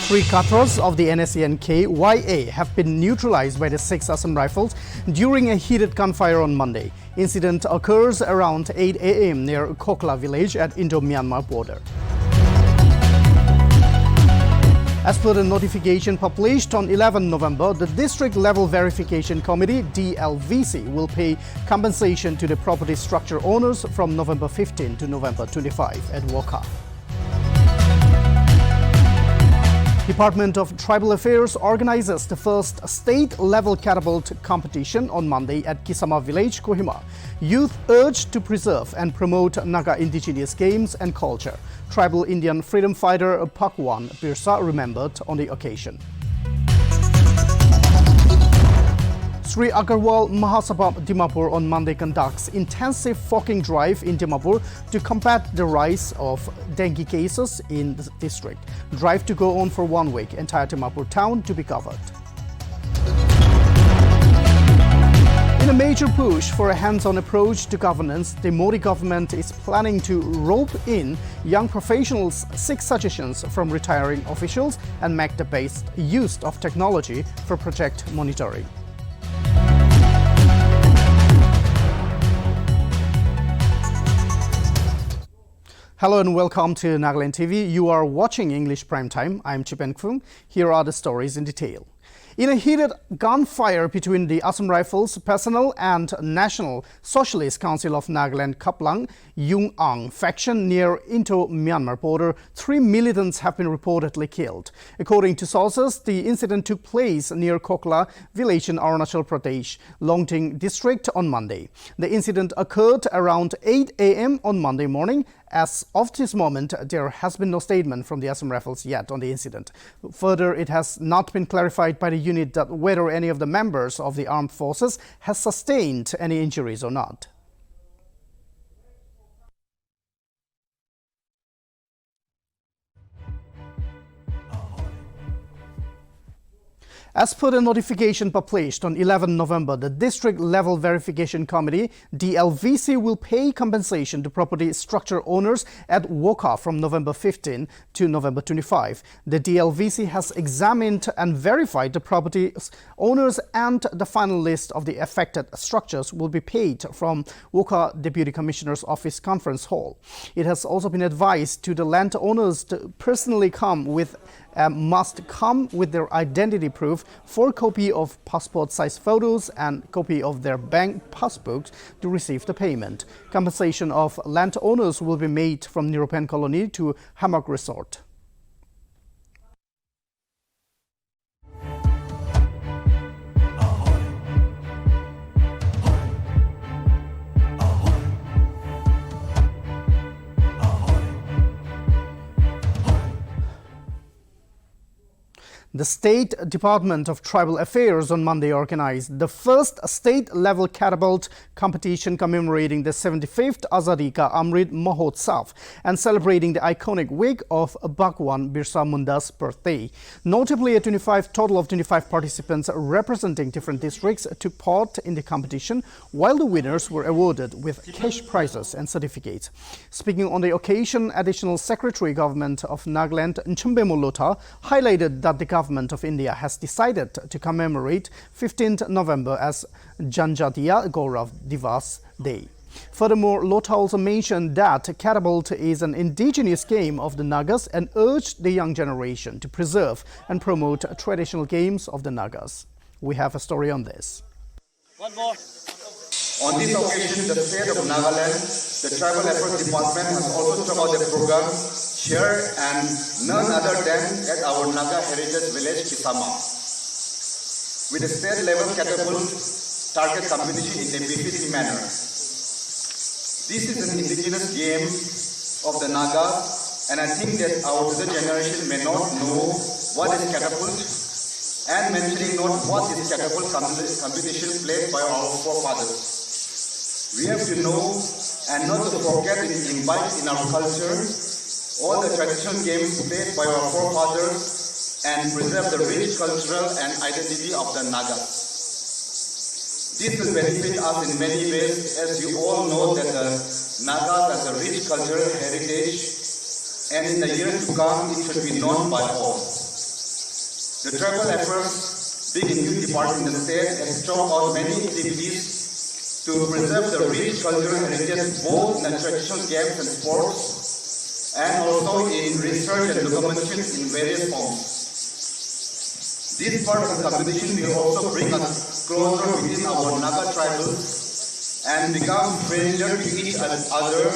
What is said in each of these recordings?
Three cutters of the NSCN-KYA have been neutralized by the 6 Assam Rifles during a heated gunfire on Monday. Incident occurs around 8 a.m. near Kokla village at Indo-Myanmar border. As per the notification published on 11 November, the District Level Verification Committee (DLVC) will pay compensation to the property structure owners from November 15 to November 25 at Wokha. Department of Tribal Affairs organizes the first state-level catapult competition on Monday at Kisama village, Kohima. Youth urged to preserve and promote Naga indigenous games and culture. Tribal Indian freedom fighter Pakwan Birsa remembered on the occasion. Sri Agarwal Mahasabha Dimapur on Monday conducts intensive fogging drive in Dimapur to combat the rise of dengue cases in the district. Drive to go on for 1 week. Entire Dimapur town to be covered. In a major push for a hands-on approach to governance, the Modi government is planning to rope in young professionals' 6 suggestions from retiring officials and make the best use of technology for project monitoring. Hello and welcome to Nltv. You are watching English Prime Time. I'm Chipen Kfung. Here are the stories in detail. In a heated gunfire between the Assam Rifles personnel and National Socialist Council of Nagaland Kaplang Yung Ang faction near Indo-Myanmar border, 3 militants have been reportedly killed. According to sources, the incident took place near Kokla village in Arunachal Pradesh, Longting district on Monday. The incident occurred around 8 a.m. on Monday morning. As of this moment, there has been no statement from the Assam Rifles yet on the incident. Further, it has not been clarified by the unit that whether any of the members of the armed forces has sustained any injuries or not. As per the notification published on 11 November, the District Level Verification Committee (DLVC) will pay compensation to property structure owners at Wokha from November 15 to November 25. The DLVC has examined and verified the property owners, and the final list of the affected structures will be paid from Wokha Deputy Commissioner's Office Conference Hall. It has also been advised to the landowners to personally must come with their identity proof, 4 copy of passport-size photos and copy of their bank passbooks to receive the payment. Compensation of landowners will be made from Nirupan Colony to Hammock Resort. The State Department of Tribal Affairs on Monday organized the first state-level catapult competition commemorating the 75th Azadi Ka Amrit Mahotsav and celebrating the iconic week of Bhagwan Birsa Munda's birthday. Notably, a total of 25 participants representing different districts took part in the competition, while the winners were awarded with cash prizes and certificates. Speaking on the occasion, Additional Secretary Government of Nagaland Nchumbe Molota highlighted that the government of India has decided to commemorate 15th November as Janjatiya Gaurav Divas Day. Furthermore, Lota also mentioned that catapult is an indigenous game of the Nagas and urged the young generation to preserve and promote traditional games of the Nagas. We have a story on this. One more. On this occasion, the state of Nagaland, the Tribal Affairs Department has also come out the program here and none other than at our Naga Heritage Village, Kisama, with a state-level catapult target competition in a BPC manner. This is an indigenous game of the Naga, and I think that our future generation may not know what is catapult, and mentioning not what is catapult competition played by our forefathers. We have to know and not to forget and imbibe in our culture all the traditional games played by our forefathers and preserve the rich cultural and identity of the Nagas. This will benefit us in many ways, as you all know that the Nagas has a rich cultural heritage, and in the years to come it should be known by all. The tribal efforts, being a new department in the state, has chalked out many activities to preserve the rich cultural heritage both in the traditional games and sports and also in research and documentation in various forms. This part of the competition will also bring us closer within our Naga tribals and become familiar to each other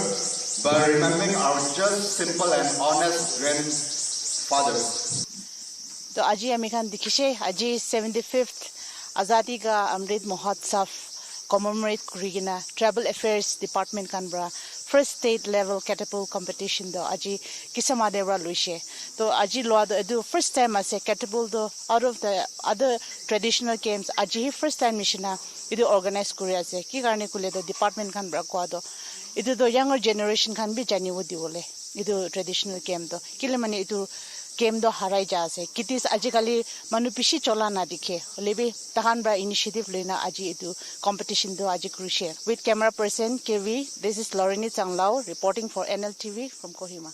by remembering our just, simple and honest grandfathers. तो आज आमी खान दिखिसे आज 75th आजादी ka Amrit Mahotsav commemorate करिगिना tribal affairs department खान ब्रा first state level catapult competition दो आज किसमा देवरा लुइसे तो आज लोआ दो फर्स्ट टाइम आसे कैटapult दो out of the other traditional games आज ही फर्स्ट टाइम मिशना इदो ऑर्गेनाइज करि आसे की कारणे कुले दो डिपार्टमेंट खान ब्रा को दो इदो दो यंगर जनरेशन खान भी जानिवो दिवले इदो ट्रेडिशनल गेम दो किले माने इदो गेम दो हराई जासे कितिस आजिकाली मनु पिसी चला ना दिखे लेबे तहान ब्रा इनिशिएटिव लेना आज इदु कंपटीशन दो आज क्रुशियल विथ कैमरा पर्सन केवी this is Loreni Changlao reporting for Nltv from Kohima.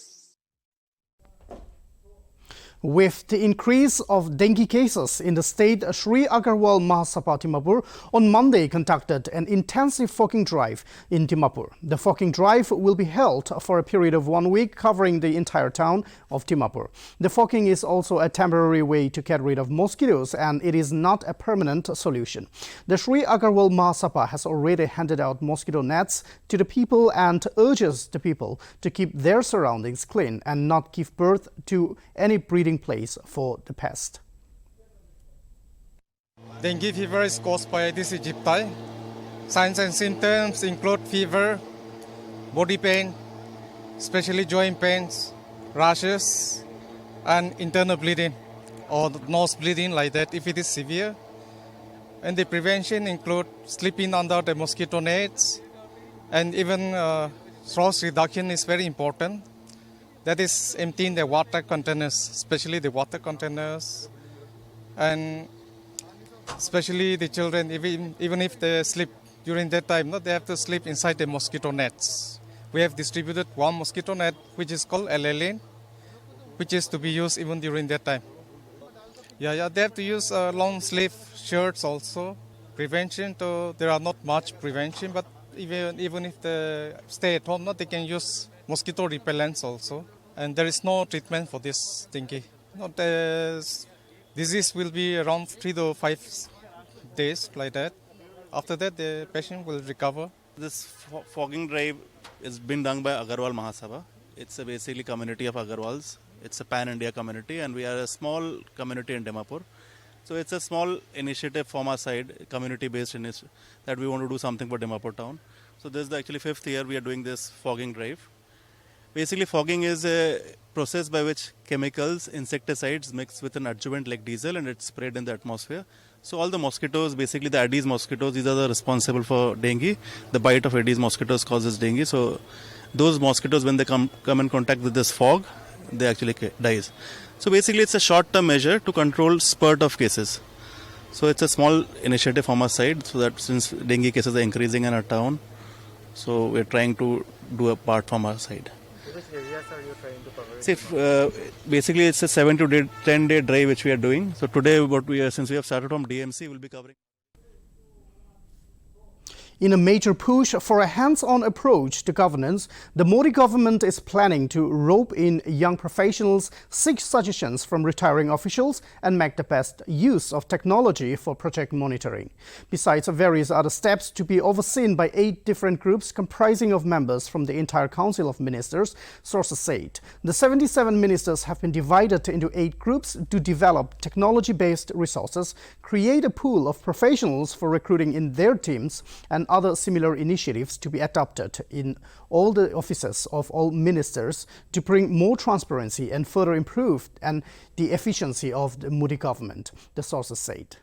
With the increase of dengue cases in the state, Sri Agarwal Mahasabha Dimapur on Monday conducted an intensive fogging drive in Dimapur. The fogging drive will be held for a period of 1 week, covering the entire town of Dimapur. The fogging is also a temporary way to get rid of mosquitoes, and it is not a permanent solution. The Sri Agarwal Mahasabha has already handed out mosquito nets to the people and urges the people to keep their surroundings clean and not give birth to any breeding place for the pest. Dengue fever is caused by Aedes aegypti. Signs and symptoms include fever, body pain, especially joint pains, rashes, and internal bleeding or nose bleeding like that if it is severe. And the prevention include sleeping under the mosquito nets, and even stress reduction is very important. That is emptying the water containers, especially the water containers, and especially the children, even if they sleep during that time, they have to sleep inside the mosquito nets. We have distributed one mosquito net, which is called Elaline, which is to be used even during that time. Yeah, they have to use long sleeve shirts also. Prevention, there are not much prevention, but even if they stay at home, they can use mosquito repellents also. And there is no treatment for this dengue. The disease will be around 3 to 5 days like that. After that, the patient will recover. This fogging drive is been done by Agarwal Mahasabha. It's a basically community of Agarwals. It's a pan-India community, and we are a small community in Dimapur. So it's a small initiative from our side, community-based initiative, that we want to do something for Dimapur town. So this is the actually 5th year we are doing this fogging drive. Basically, fogging is a process by which chemicals, insecticides mixed with an adjuvant like diesel, and it's sprayed in the atmosphere. So all the mosquitoes, basically the Aedes mosquitoes, these are the responsible for dengue. The bite of Aedes mosquitoes causes dengue. So those mosquitoes, when they come in contact with this fog, they actually dies. So basically, it's a short-term measure to control spurt of cases. So it's a small initiative from our side, so that since dengue cases are increasing in our town, so we're trying to do a part from our side. Which areas are you trying to cover? See, basically it's a 7 to 10 day drive which we are doing. So today, since we have started from DMC, we'll be covering. In a major push for a hands-on approach to governance, the Modi government is planning to rope in young professionals, seek suggestions from retiring officials, and make the best use of technology for project monitoring. Besides various other steps to be overseen by 8 different groups comprising of members from the entire Council of Ministers, sources said. The 77 ministers have been divided into 8 groups to develop technology-based resources, create a pool of professionals for recruiting in their teams, and other similar initiatives to be adopted in all the offices of all ministers to bring more transparency and further improve the efficiency of the Modi government, the sources said.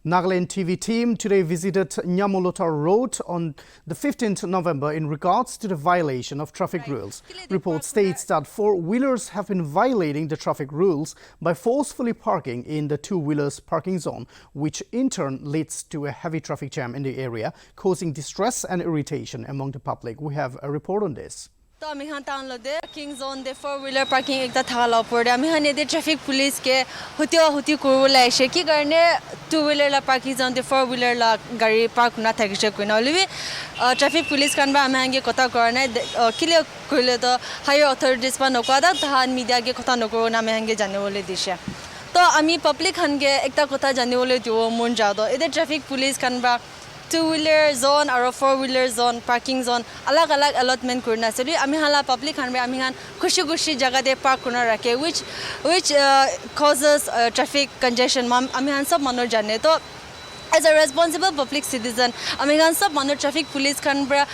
Nltv team today visited Nyamulota Road on the 15th November in regards to the violation of traffic rules. Report states that four-wheelers have been violating the traffic rules by forcefully parking in the two-wheelers parking zone, which in turn leads to a heavy traffic jam in the area, causing distress and irritation among the public. We have a report on this. तो अमी हाँ town लो दे king zone दे four wheeler parking एक था ला पड़े अमी हाँ ने दे traffic police के हुती कुरु लाइशे की करने टू व्हीलर ला पार्किंग जोन दे फोर व्हीलर ला गाड़ी पार्क ना था किसे कोई ना लिवी ट्रैफिक पुलिस कान बा अमी हाँ के कथा करने किले कोई तो हायर अथॉरिटीज पर नौका था मीडिया के कथा नौकरो ना अमी हाँ के जाने वाले दिशा तो अमी पब्लिक हाँ के एक कथा जाने वाले जो मुन जाओ तो इधर ट्रैफिक पुलिस कान बा two-wheeler zone or four-wheeler zone parking zone अलग-अलग allotment करना चाहिए अमी हाला public हन में अमी हन खुशी जगह दे park करना रखे which causes traffic congestion अमी हन सब मानो जाने तो as a responsible public citizen अमी हन सब मानो traffic police खान बरा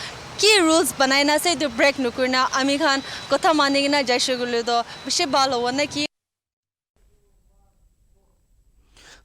की rules बनाए ना से तो break नुकरना अमी हन कथा माने ना जैसे गुले तो विषय बाल हो ना कि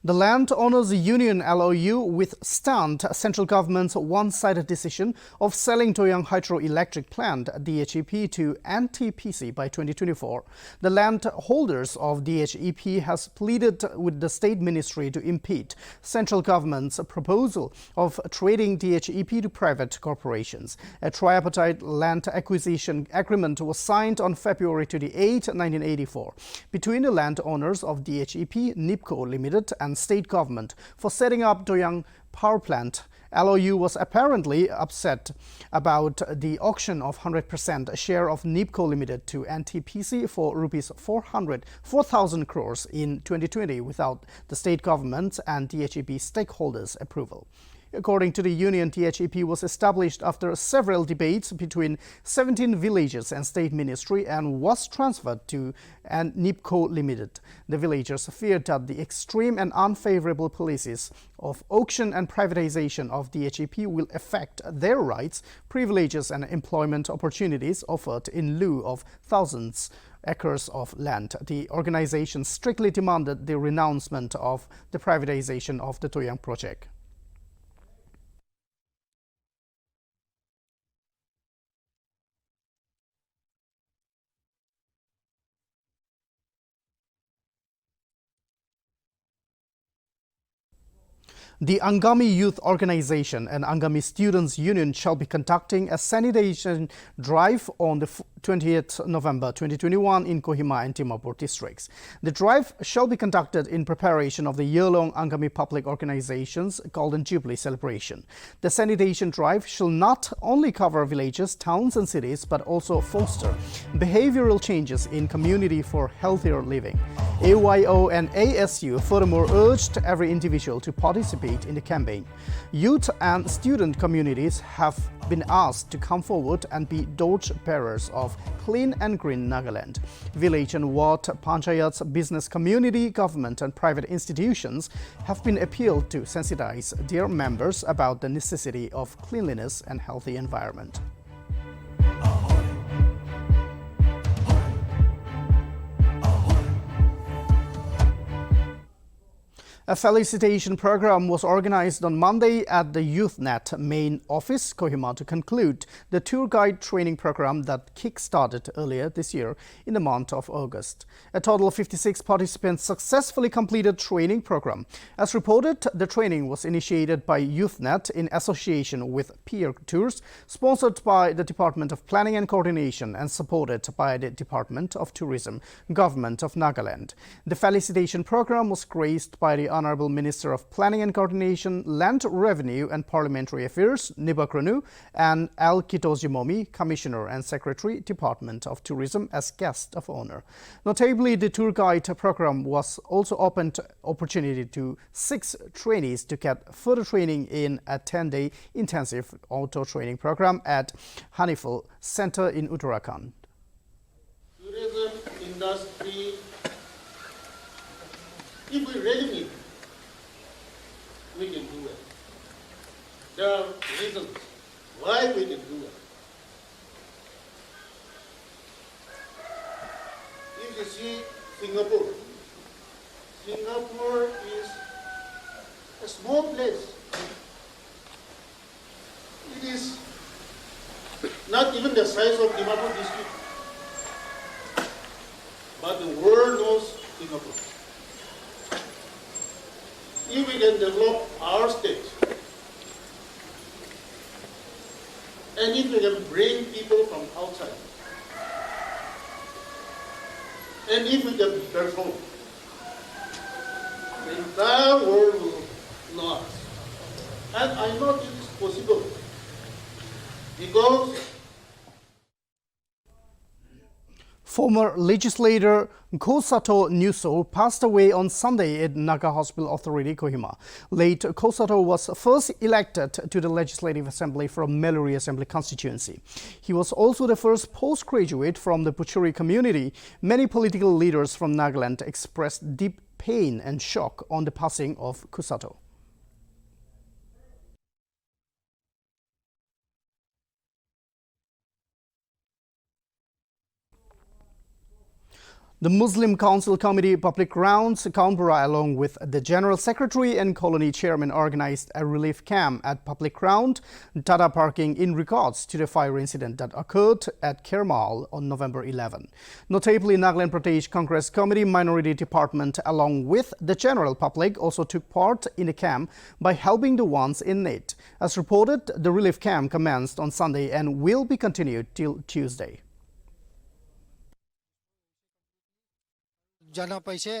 The Land Owners Union LOU withstand central government's one-sided decision of selling Toyang Hydroelectric Plant DHEP to NTPC by 2024. The landholders of DHEP has pleaded with the State Ministry to impede central government's proposal of trading DHEP to private corporations. A tripartite land acquisition agreement was signed on February 28, 1984 between the landowners of DHEP, NIPCO Limited and state government for setting up Toyang power plant. LOU was apparently upset about the auction of 100% share of NIPCO Limited to NTPC for rupees 4,000 crores in 2020 without the state government and DHEP stakeholders' approval. According to the union, DHEP was established after several debates between 17 villages and state ministry and was transferred to NIPCO Limited. The villagers feared that the extreme and unfavorable policies of auction and privatization of DHEP will affect their rights, privileges and employment opportunities offered in lieu of thousands acres of land. The organization strictly demanded the renouncement of the privatization of the Toyang project. The Angami Youth Organization and Angami Students Union shall be conducting a sanitation drive on the 20th November 2021 in Kohima and Dimapur districts. The drive shall be conducted in preparation of the year-long Angami Public Organization's Golden Jubilee celebration. The sanitation drive shall not only cover villages, towns and cities, but also foster behavioral changes in community for healthier living. AYO and ASU furthermore urged every individual to participate in the campaign. Youth and student communities have been asked to come forward and be torch bearers of clean and green Nagaland. Village and ward panchayats, business community, government and private institutions have been appealed to sensitize their members about the necessity of cleanliness and healthy environment. A felicitation program was organized on Monday at the YouthNet main office, Kohima, to conclude the tour guide training program that kick-started earlier this year in the month of August. A total of 56 participants successfully completed training program. As reported, the training was initiated by YouthNet in association with Peer Tours, sponsored by the Department of Planning and Coordination and supported by the Department of Tourism, Government of Nagaland. The felicitation program was graced by the Honorable Minister of Planning and Coordination, Land Revenue and Parliamentary Affairs, Nibakranu, and Al Kitozimomi, Commissioner and Secretary, Department of Tourism, as guest of honor. Notably, the tour guide program was also opened opportunity to 6 trainees to get further training in a 10-day intensive auto training program at Hanifal Center in Uttarakhand. Tourism industry, if we really need, we can do it. There are reasons why we can do it. If you see Singapore is a small place. It is not even the size of Dimapur district, but the world knows Dimapur. If we can develop our state, and if we can bring people from outside, and if we can perform, the entire world will know us. And I know it is possible because Former legislator Kosato Nyuso passed away on Sunday at Naga Hospital Authority, Kohima. Late Kosato was first elected to the Legislative Assembly from Meluri Assembly constituency. He was also the first postgraduate from the Obituary community. Many political leaders from Nagaland expressed deep pain and shock on the passing of Kosato. The Muslim Council Committee Public Grounds, Canberra, along with the General Secretary and Colony Chairman, organized a relief camp at Public Ground, Tata Parking, in regards to the fire incident that occurred at Kermal on November 11. Notably, Nagaland Pradesh Congress Committee Minority Department, along with the general public, also took part in the camp by helping the ones in need. As reported, the relief camp commenced on Sunday and will be continued till Tuesday. জানা পাইছে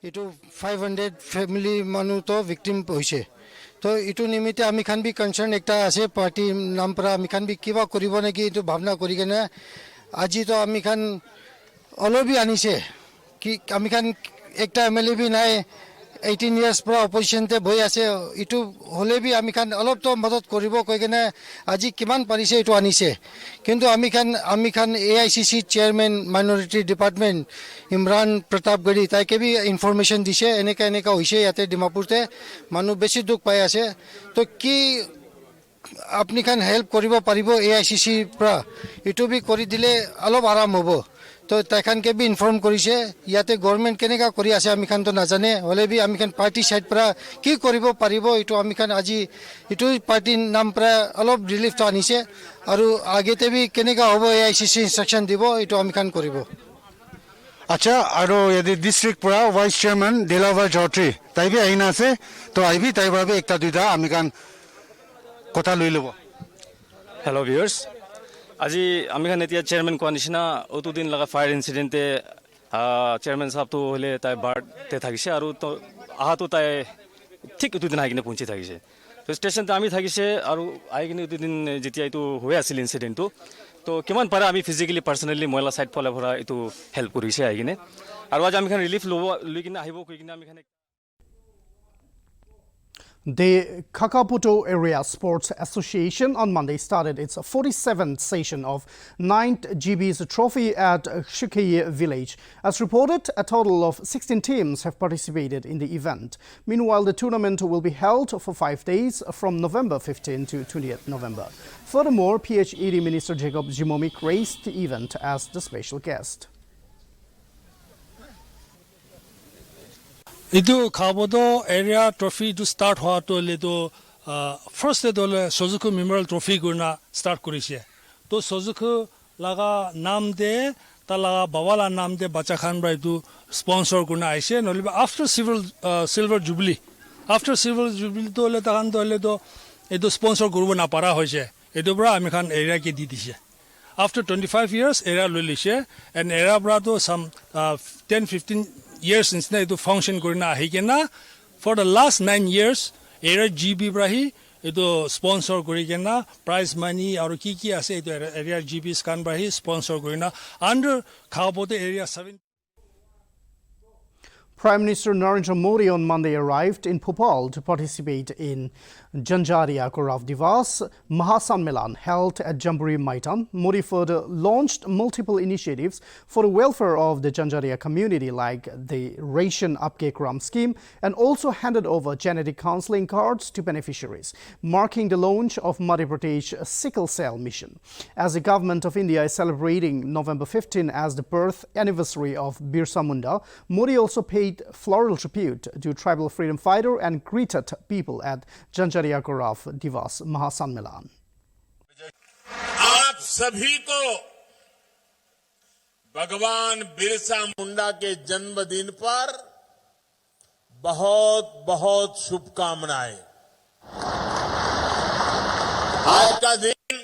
এটো 500 family মানুহ তো victim হৈছে তো এটো নিমিতে আমি খান B concern একটা আছে পার্টি নাম পৰা আমি খান বি কিবা কৰিব নেকি এটো ভাবনা কৰি কেনে আজি তো আমি খান অলবি আনিছে কি আমি খান একটা এমএলএ বি নাই 18 ইয়ার্স পৰা অপজিশনতে বই আছে এটো হলে বি আমি খান অলপ তো মদত কৰিব কই কেনে আজি কিমান পাৰিছে এটো আনিছে কিন্তু আমি খান AICC chairman minority department Imran Pratapgarhi তাইকে বি ইনফরমেশন দিছে এনেকা হইছে ইয়াতে ডিমাপুরতে মানুহ বেছি দুখ পাই আছে তো কি আপনি খান হেল্প কৰিব পাৰিব এআইসিসি পৰা এটো বি কৰি দিলে অলপ আৰাম হ'ব তো তাইখানকে বি ইনফর্ম কৰিছে ইয়াতে গভর্নমেন্ট কেনেকা কৰি আছে আমি খান তো নাজানে হলে বি আমি খান পার্টি সাইড পৰা কি কৰিব পাৰিব এটো আমি খান আজি এটো পার্টিৰ নাম পৰা অলপ ৰিলিফ তো আনিছে আৰু আগেতে বি কেনেকা হ'ব এআইসিসি ইনস্ট্রাকশন দিব এটো আমি খান কৰিব আচ্ছা আৰু यदि ডিস্ট্রিক্ট পৰা ভাইস চেয়ারম্যান দিলাভার চৌধুরী তাই বি আইনা আছে তো আইবি তাই বাবে একটা দুইটা আমি খান কথা লৈ লব হেল্ল' ভিউয়ার্স আজি আমি খান এতিয়া চেয়ারম্যান কোৱা নিচিনা অটো দিন লগা ফায়ার ইনসিডেন্টে চেয়ারম্যান সাহেব তো হলে তাই বার্থডে থাকিছে আৰু তো আহাতো তাই ঠিক অটো দিন আহিকিনে পৌঁছি থাকিছে তো স্টেশনতে আমি থাকিছে আৰু আহিকিনে অটো দিন যেতিয়া এইটো হৈ আছিল ইনসিডেন্টটো তো কিমান পাৰে আমি ফিজিক্যালি পার্সোনালি মহিলা সাইড ফলে ভৰা এইটো হেল্প কৰিছে আহিকিনে আৰু আজি আমি খান রিলিফ লৈ কিনে আহিব কৈ কিনে আমি খান The Kakaputo Area Sports Association on Monday started its 47th session of 9th GB's trophy at Shukeye village. As reported, a total of 16 teams have participated in the event. Meanwhile, the tournament will be held for 5 days from November 15 to 20th November. Furthermore, PHED Minister Jacob Jimomi graced the event as the special guest. Idu Kabodo area trophy to start hoa to ledo first dole Suzuki Memorial Trophy guna start korise. To Suzuki laga naam de ta laga bawala naam de bacha khan bra idu sponsor guna aise noliba after silver jubilee. After silver jubilee to le ta khan dole do edu sponsor gurbo na para hoise. Edu bra ami khan area ke di dise. After 25 years area lolise and area bra to some 10-15 years since to function korina ahikena for the last 9 years area GB brahi eto sponsor korikena prize money aru ki ase eto area GB scan brahi sponsor korina under Khabote area 7. Prime Minister Narendra Modi on Monday arrived in Bhopal to participate in Janjariya Korav Divas Mahasammelan held at Jamburi Maidan. Modi further launched multiple initiatives for the welfare of the Janjariya community like the Ration Apke Kram scheme and also handed over genetic counseling cards to beneficiaries, marking the launch of Madhya Pradesh Sickle Cell Mission. As the government of India is celebrating November 15 as the birth anniversary of Birsa Munda, Modi also paid floral tribute to tribal freedom fighter and greeted people at Janjariya Korav Divas Mahasammelan. आप सभी को भगवान बिरसा मुंडा के जन्मदिन पर बहुत बहुत शुभकामनाएं। आज का दिन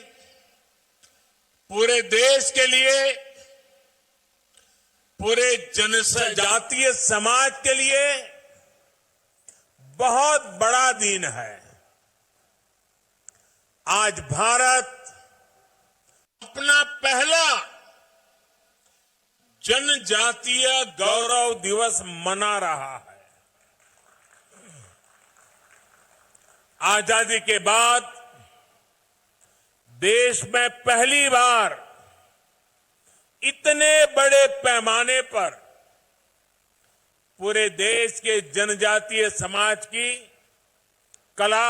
पूरे देश के लिए, पूरे जनजातीय समाज के लिए बहुत बड़ा दिन है। आज भारत अपना पहला जनजातीय गौरव दिवस मना रहा है। आजादी के बाद देश में पहली बार इतने बड़े पैमाने पर पूरे देश के जनजातीय समाज की कला।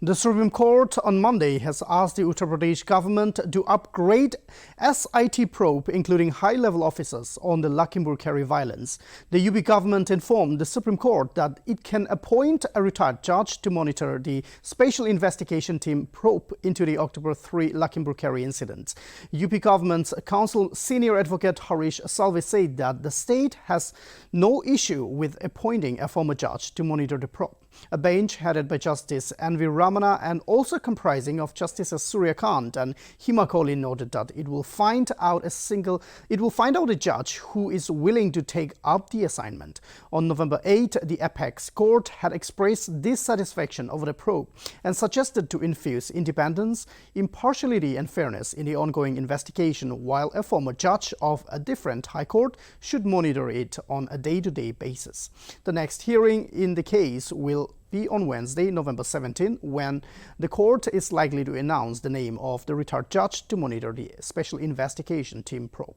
The Supreme Court on Monday has asked the Uttar Pradesh government to upgrade SIT probe, including high-level officers, on the Lakhimpur Kheri violence. The UP government informed the Supreme Court that it can appoint a retired judge to monitor the Special Investigation Team probe into the October 3 Lakhimpur Kheri incident. UP government's counsel senior advocate Harish Salve said that the state has no issue with appointing a former judge to monitor the probe. A bench headed by Justice N.V. Ramana and also comprising of Justices Surya Kant and Hima Kohli noted that it will find out a judge who is willing to take up the assignment. On November 8, the apex court had expressed dissatisfaction over the probe and suggested to infuse independence, impartiality and fairness in the ongoing investigation, while a former judge of a different high court should monitor it on a day-to-day basis. The next hearing in the case will be on Wednesday, November 17, when the court is likely to announce the name of the retired judge to monitor the Special Investigation Team probe.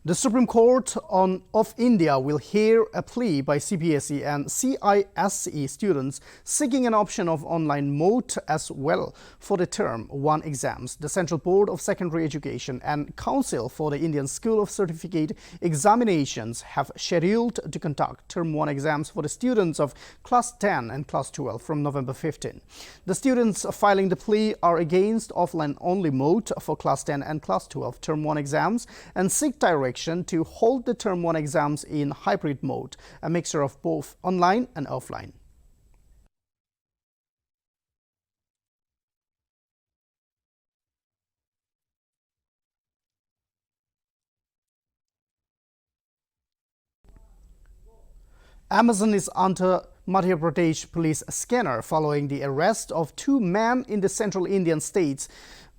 The Supreme Court of India will hear a plea by CBSE and CISE students seeking an option of online mode as well for the Term 1 exams. The Central Board of Secondary Education and Council for the Indian School of Certificate Examinations have scheduled to conduct Term 1 exams for the students of Class 10 and Class 12 from November 15. The students filing the plea are against offline-only mode for Class 10 and Class 12 Term 1 exams and seek direction to hold the Term 1 exams in hybrid mode, a mixture of both online and offline. Amazon is under Madhya Pradesh police scanner following the arrest of two men in the central Indian state's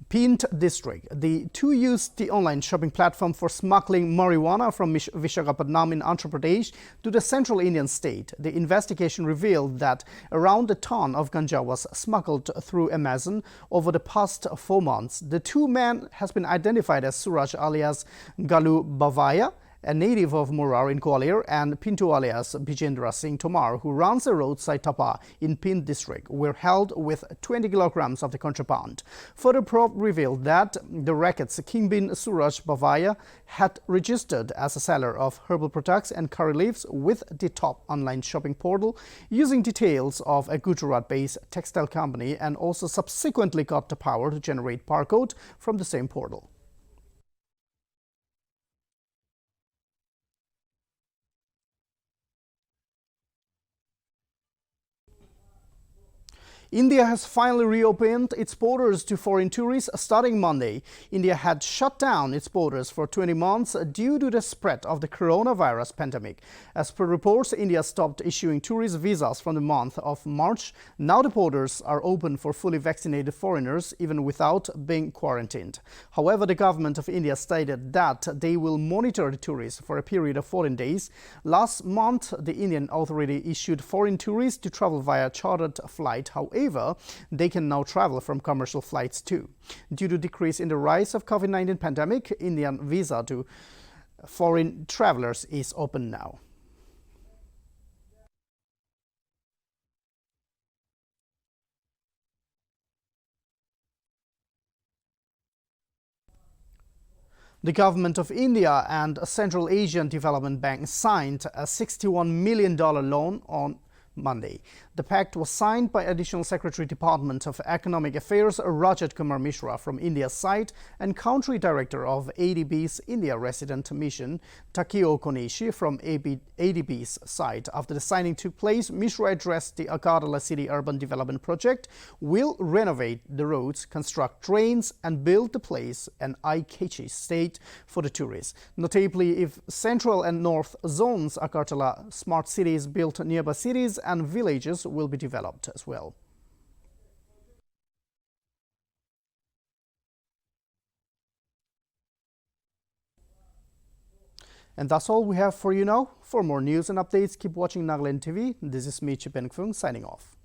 Pint district. The two used the online shopping platform for smuggling marijuana from Visakhapatnam in Andhra Pradesh to the central Indian state. The investigation revealed that around a ton of ganja was smuggled through Amazon over the past 4 months. The two men has been identified as Suraj alias Galu Bavaya, a native of Murar in Gwalior, and Pinto alias Bijendra Singh Tomar, who runs a roadside tapa in Pint district, were held with 20 kilograms of the contraband. Further probe revealed that the racket's kingpin Suraj Bavaya had registered as a seller of herbal products and curry leaves with the top online shopping portal, using details of a Gujarat-based textile company, and also subsequently got the power to generate barcode from the same portal. India has finally reopened its borders to foreign tourists starting Monday. India had shut down its borders for 20 months due to the spread of the coronavirus pandemic. As per reports, India stopped issuing tourist visas from the month of March. Now the borders are open for fully vaccinated foreigners, even without being quarantined. However, the government of India stated that they will monitor the tourists for a period of 14 days. Last month, the Indian authority issued foreign tourists to travel via chartered flight. However, they can now travel from commercial flights too. Due to decrease in the rise of COVID-19 pandemic, Indian visa to foreign travelers is open now. The government of India and a Central Asian Development Bank signed a $61 million loan on Monday. The pact was signed by Additional Secretary Department of Economic Affairs Rajat Kumar Mishra from India's side and Country Director of ADB's India Resident Mission Takeo Konishi from ADB's side. After the signing took place, Mishra addressed the Agartala City Urban Development Project will renovate the roads, construct trains and build the place an eye-catchy state for the tourists. Notably, if Central and North zones Agartala smart cities built nearby cities and villages will be developed as well. And that's all we have for you now. For more news and updates, keep watching Nltv. This is me, Chipengfung, signing off.